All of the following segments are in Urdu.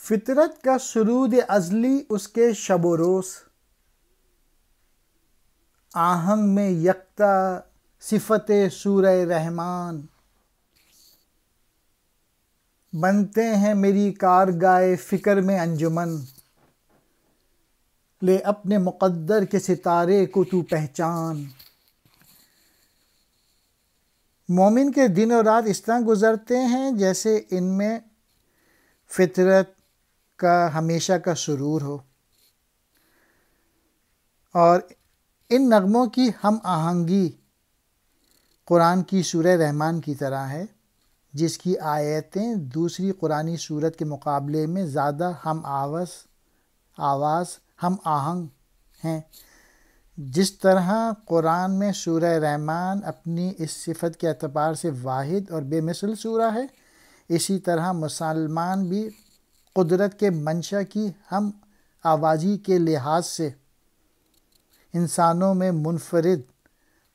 فطرت کا سرود ازلی اس کے شب و روز، آہنگ میں یکتا صفت سورہ رحمان، بنتے ہیں میری کارگاہ فکر میں انجمن، لے اپنے مقدر کے ستارے کو تو پہچان۔ مومن کے دن اور رات اس طرح گزرتے ہیں جیسے ان میں فطرت کا ہمیشہ کا سرور ہو، اور ان نغموں کی ہم آہنگی قرآن کی سورہ رحمان کی طرح ہے، جس کی آیتیں دوسری قرآنی سورت کے مقابلے میں زیادہ ہم آواز ہم آہنگ ہیں۔ جس طرح قرآن میں سورہ رحمان اپنی اس صفت کے اعتبار سے واحد اور بے مثل سورہ ہے، اسی طرح مسلمان بھی قدرت کے منشا کی ہم آوازی کے لحاظ سے انسانوں میں منفرد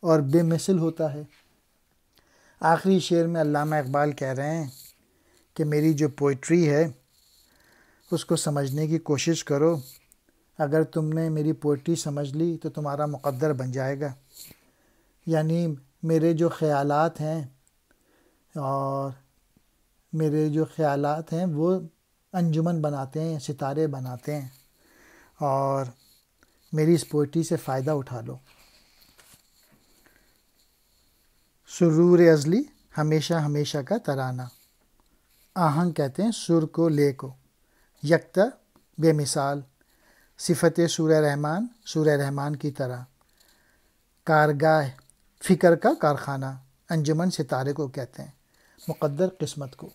اور بے مثل ہوتا ہے۔ آخری شعر میں علامہ اقبال کہہ رہے ہیں کہ میری جو پوئٹری ہے اس کو سمجھنے کی کوشش کرو، اگر تم نے میری پوئٹری سمجھ لی تو تمہارا مقدر بن جائے گا۔ یعنی میرے جو خیالات ہیں وہ انجمن بناتے ہیں، ستارے بناتے ہیں، اور میری اس پوئٹری سے فائدہ اٹھا لو۔ سرور ازلی ہمیشہ ہمیشہ کا ترانہ، آہنگ کہتے ہیں سر کو لے کو، یکتا بے مثال، صفت سورہ رحمان کی طرح، کارگاہ فکر کا کارخانہ، انجمن ستارے کو کہتے ہیں، مقدر قسمت کو۔